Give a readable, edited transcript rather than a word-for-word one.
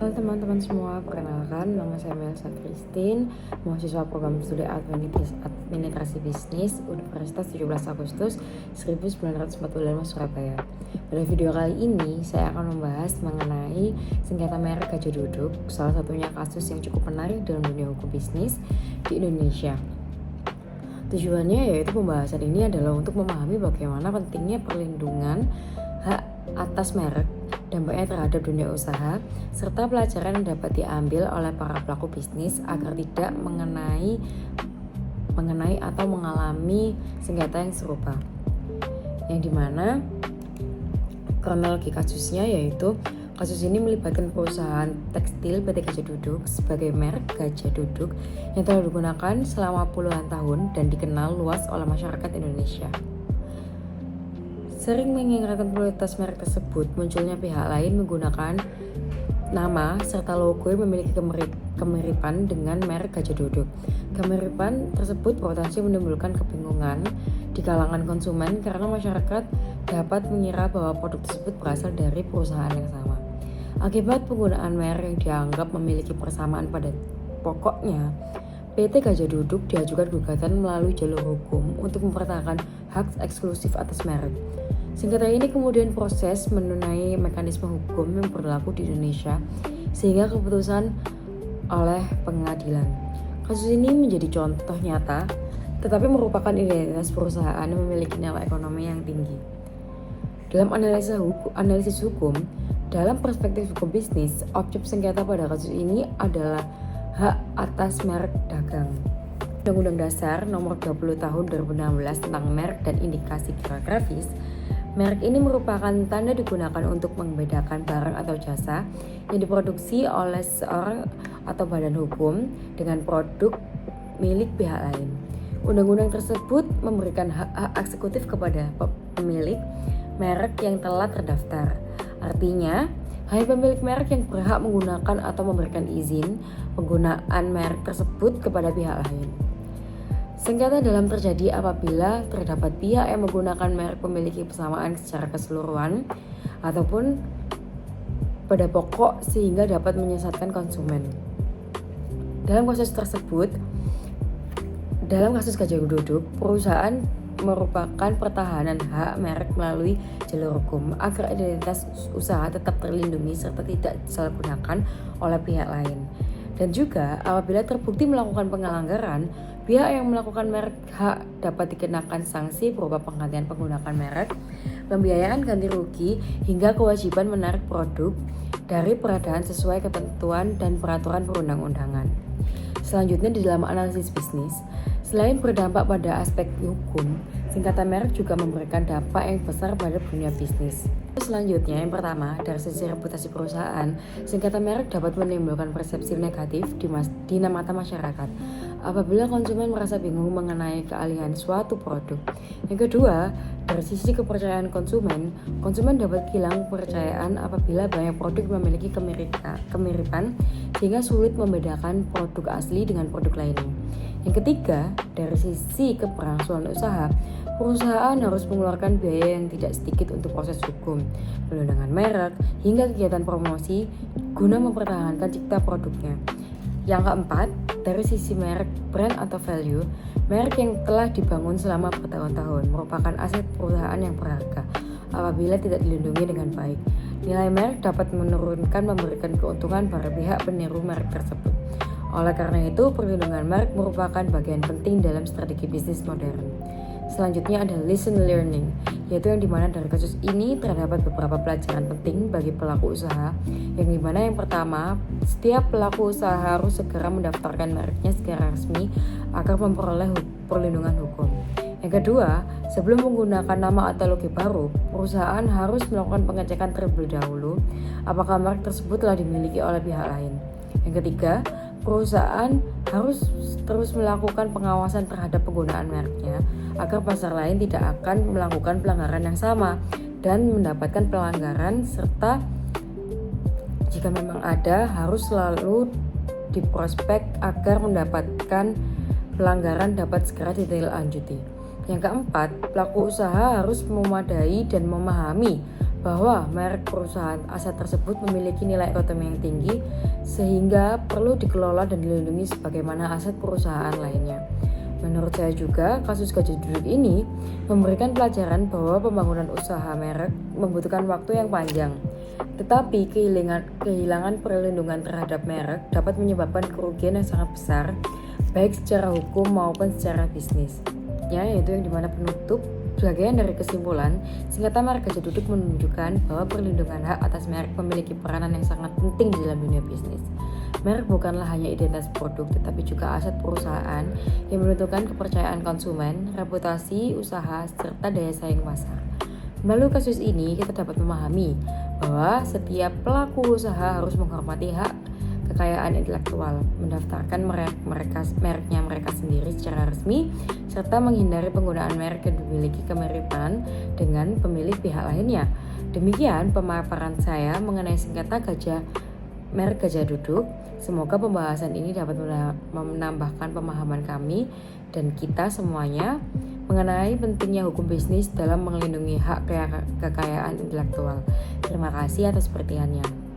Halo teman-teman semua, perkenalkan nama saya Melsa Christine, mahasiswa program studi administrasi bisnis Universitas 17 Agustus 1945 Surabaya. Pada video kali ini, saya akan membahas mengenai sengketa merek Gajah Duduk, salah satunya kasus yang cukup menarik dalam dunia hukum bisnis di Indonesia. Tujuannya yaitu pembahasan ini adalah untuk memahami bagaimana pentingnya perlindungan hak atas merek, dampaknya terhadap dunia usaha, serta pelajaran yang dapat diambil oleh para pelaku bisnis agar tidak mengenai atau mengalami sengketa yang serupa. Yang dimana kronologi kasusnya yaitu kasus ini melibatkan perusahaan tekstil PT Gajah Duduk sebagai merek Gajah Duduk yang telah digunakan selama puluhan tahun dan dikenal luas oleh masyarakat Indonesia. Sering mengingatkan prioritas merek tersebut, munculnya pihak lain menggunakan nama serta logo yang memiliki kemiripan dengan merek Gajah Duduk. Kemiripan tersebut berpotensi menimbulkan kebingungan di kalangan konsumen karena masyarakat dapat mengira bahwa produk tersebut berasal dari perusahaan yang sama. Akibat penggunaan merek yang dianggap memiliki persamaan pada pokoknya, PT Gajah Duduk diajukan gugatan melalui jalur hukum untuk mempertahankan hak eksklusif atas merek. Sengketa ini kemudian proses mengenai mekanisme hukum yang berlaku di Indonesia sehingga keputusan oleh pengadilan. Kasus ini menjadi contoh nyata, tetapi merupakan identitas perusahaan yang memiliki nilai ekonomi yang tinggi. Dalam analisis hukum, dalam perspektif hukum bisnis, objek sengketa pada kasus ini adalah hak atas merek dagang. Undang-Undang Dasar Nomor 20 Tahun 2016 tentang merek dan indikasi geografis. Merek ini merupakan tanda digunakan untuk membedakan barang atau jasa yang diproduksi oleh seorang atau badan hukum dengan produk milik pihak lain. Undang-undang tersebut memberikan hak eksekutif kepada pemilik merek yang telah terdaftar. Artinya, hanya pemilik merek yang berhak menggunakan atau memberikan izin penggunaan merek tersebut kepada pihak lain. Sengketa dalam terjadi apabila terdapat pihak yang menggunakan merek memiliki persamaan secara keseluruhan ataupun pada pokok sehingga dapat menyesatkan konsumen. Dalam kasus Gajah Duduk, perusahaan merupakan pertahanan hak merek melalui jalur hukum agar identitas usaha tetap terlindungi serta tidak disalahgunakan oleh pihak lain. Dan juga apabila terbukti melakukan pelanggaran, pihak yang melakukan merek hak dapat dikenakan sanksi berupa penghentian penggunaan merek, pembiayaan ganti rugi, hingga kewajiban menarik produk dari peredaran sesuai ketentuan dan peraturan perundang-undangan. Selanjutnya di dalam analisis bisnis, selain berdampak pada aspek hukum, sengketa merek juga memberikan dampak yang besar pada dunia bisnis. Selanjutnya, yang pertama, dari sisi reputasi perusahaan, sengketa merek dapat menimbulkan persepsi negatif di mata masyarakat apabila konsumen merasa bingung mengenai keahlian suatu produk. Yang kedua, dari sisi kepercayaan konsumen dapat hilang kepercayaan apabila banyak produk memiliki kemiripan sehingga sulit membedakan produk asli dengan produk lainnya. Yang ketiga, dari sisi keberlangsungan usaha, perusahaan harus mengeluarkan biaya yang tidak sedikit untuk proses hukum, perlindungan merek, hingga kegiatan promosi guna mempertahankan cipta produknya. Yang keempat, dari sisi merek, brand atau value, merek yang telah dibangun selama bertahun-tahun merupakan aset perusahaan yang berharga apabila tidak dilindungi dengan baik. Nilai merek dapat memberikan keuntungan pada pihak peniru merek tersebut. Oleh karena itu, perlindungan merek merupakan bagian penting dalam strategi bisnis modern. Selanjutnya ada lesson learning, yaitu yang dimana dari kasus ini terdapat beberapa pelajaran penting bagi pelaku usaha, yang dimana yang pertama, setiap pelaku usaha harus segera mendaftarkan mereknya secara resmi agar memperoleh perlindungan hukum. Yang kedua, sebelum menggunakan nama atau logo baru, perusahaan harus melakukan pengecekan terlebih dahulu apakah merek tersebut telah dimiliki oleh pihak lain. Yang ketiga, perusahaan harus terus melakukan pengawasan terhadap penggunaan mereknya agar pasar lain tidak akan melakukan pelanggaran yang sama dan mendapatkan pelanggaran, serta jika memang ada harus selalu diprospek agar mendapatkan pelanggaran dapat segera ditindaklanjuti. Yang keempat, pelaku usaha harus memadai dan memahami bahwa merek perusahaan aset tersebut memiliki nilai ekonomi yang tinggi sehingga perlu dikelola dan dilindungi sebagaimana aset perusahaan lainnya. Menurut saya juga, kasus gajah duduk ini memberikan pelajaran bahwa pembangunan usaha merek membutuhkan waktu yang panjang. Tetapi kehilangan perlindungan terhadap merek dapat menyebabkan kerugian yang sangat besar, baik secara hukum maupun secara bisnis. Ya, yaitu yang dimana penutup bagian dari kesimpulan, singkatan merek gajah duduk menunjukkan bahwa perlindungan hak atas merek memiliki peranan yang sangat penting di dalam dunia bisnis. Merek bukanlah hanya identitas produk, tetapi juga aset perusahaan yang menentukan kepercayaan konsumen, reputasi usaha, serta daya saing pasar. Melalui kasus ini, kita dapat memahami bahwa setiap pelaku usaha harus menghormati hak kekayaan intelektual, mendaftarkan mereknya mereka sendiri secara resmi, serta menghindari penggunaan merek yang memiliki kemiripan dengan pemilik pihak lainnya. Demikian pemaparan saya mengenai singkatan merek gajah duduk. Semoga pembahasan ini dapat menambahkan pemahaman kami dan kita semuanya mengenai pentingnya hukum bisnis dalam melindungi hak kekayaan intelektual. Terima kasih atas perhatiannya.